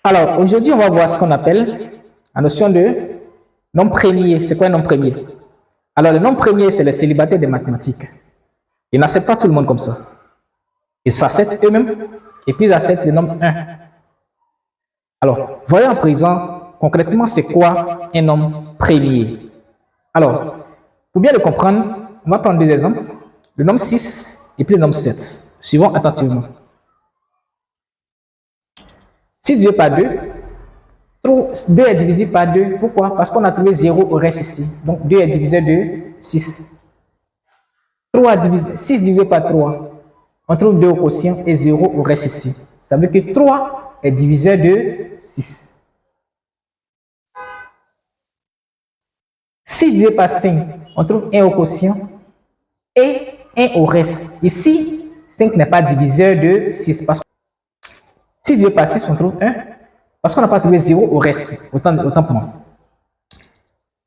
Alors, aujourd'hui, on va voir ce qu'on appelle la notion de nombre premier. C'est quoi un nombre premier? Alors, le nombre premier, c'est les célibataires des mathématiques. Ils n'acceptent pas tout le monde comme ça. Ils s'acceptent eux-mêmes et puis ils acceptent le nombre 1. Alors, voyons à présent, concrètement, c'est quoi un nombre premier? Alors, pour bien le comprendre, on va prendre deux exemples. Le nombre 6 et puis le nombre 7. Suivons attentivement. 6 divisé par 2, 2 est divisé par 2. Pourquoi? Parce qu'on a trouvé 0 au reste ici. Donc 2 est divisé de 6. 6 divisé par 3. On trouve 2 au quotient et 0 au reste ici. Ça veut dire que 3 est divisé de 6. 6 divisé par 5. On trouve 1 au quotient et 1 au reste. Ici, 5 n'est pas diviseur de 6. Parce que 6 divisé par 6, on trouve 1. Parce qu'on n'a pas trouvé 0 au reste. Autant pour moi.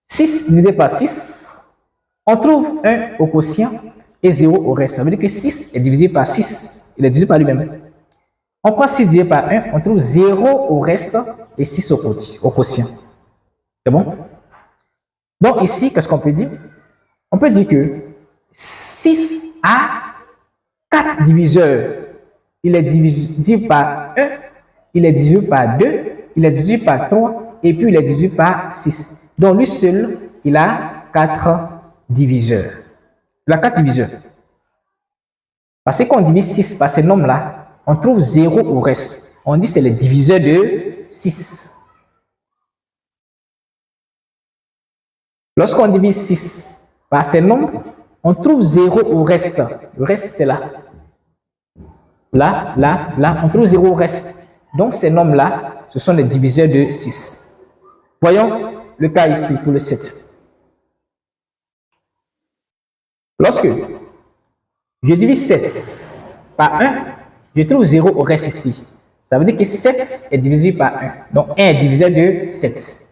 6 divisé par 6, on trouve 1 au quotient et 0 au reste. Ça veut dire que 6 est divisé par 6. Il est divisé par lui-même. On prend 6 divisé par 1, on trouve 0 au reste et 6 au quotient. C'est bon? Donc ici, qu'est-ce qu'on peut dire? On peut dire que 6 a 4 diviseurs. Il est divisé par 1, il est divisé par 2, il est divisé par 3 et puis il est divisé par 6. Donc lui seul, il a 4 diviseurs. Il a 4 diviseurs. Parce qu'on divise 6 par ces nombres-là, on trouve 0 au reste. On dit que c'est le diviseur de 6. Lorsqu'on divise 6 par ces nombres, on trouve 0 au reste. Le reste, c'est là. Là, là, là, on trouve 0 au reste. Donc, ces nombres-là, ce sont les diviseurs de 6. Voyons le cas ici pour le 7. Lorsque je divise 7 par 1, je trouve 0 au reste ici. Ça veut dire que 7 est divisé par 1. Donc, 1 est diviseur de 7.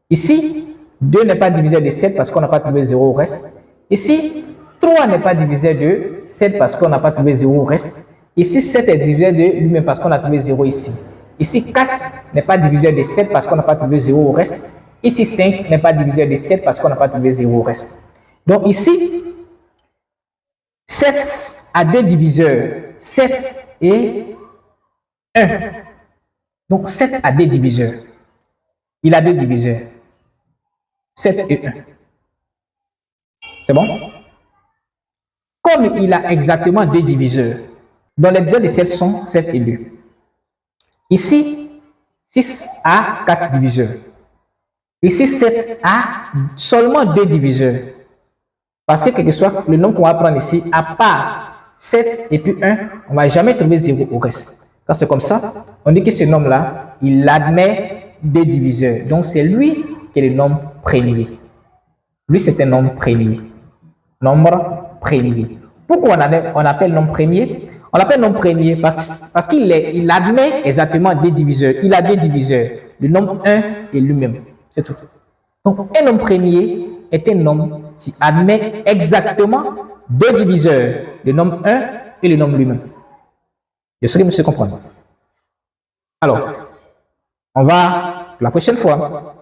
Ici, 2 n'est pas diviseur de 7 parce qu'on n'a pas trouvé 0 au reste. Ici, 3 n'est pas diviseur de 7 parce qu'on n'a pas trouvé 0 au reste. Ici, 7 est diviseur de lui-même parce qu'on a trouvé 0 ici. Ici, 4 n'est pas diviseur de 7 parce qu'on n'a pas trouvé 0 au reste. Ici, 5 n'est pas diviseur de 7 parce qu'on n'a pas trouvé 0 au reste. Donc ici, 7 a 2 diviseurs. 7 et 1. Donc 7 a 2 diviseurs. Il a 2 diviseurs. 7 et 1. C'est bon? Comme il a exactement 2 diviseurs, donc les diviseurs de 7 sont 7 et 2. Ici, 6 a 4 diviseurs. Ici, 7 a seulement 2 diviseurs. Parce que quel que soit le nombre qu'on va prendre ici, à part 7 et puis 1, on ne va jamais trouver 0 au reste. Quand c'est comme ça, on dit que ce nombre-là, il admet 2 diviseurs. Donc, c'est lui qui est le nombre premier. Lui, c'est un nombre premier. Nombre premier. Pourquoi on appelle nombre premier? On l'appelle nombre premier parce qu'il admet exactement 2 diviseurs. Il a 2 diviseurs. Le nombre 1 et lui-même. C'est tout. Donc, un nombre premier est un nombre qui admet exactement 2 diviseurs. Le nombre 1 et le nombre lui-même. Je sais que monsieur comprend. Alors, on va, la prochaine fois,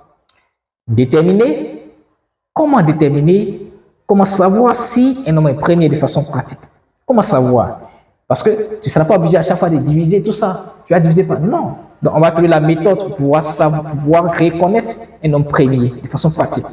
comment savoir si un nombre est premier de façon pratique. Comment savoir? Parce que tu ne seras pas obligé à chaque fois de diviser tout ça. Tu vas diviser par... Non. Donc, on va trouver la méthode pour pouvoir reconnaître un nombre premier de façon pratique.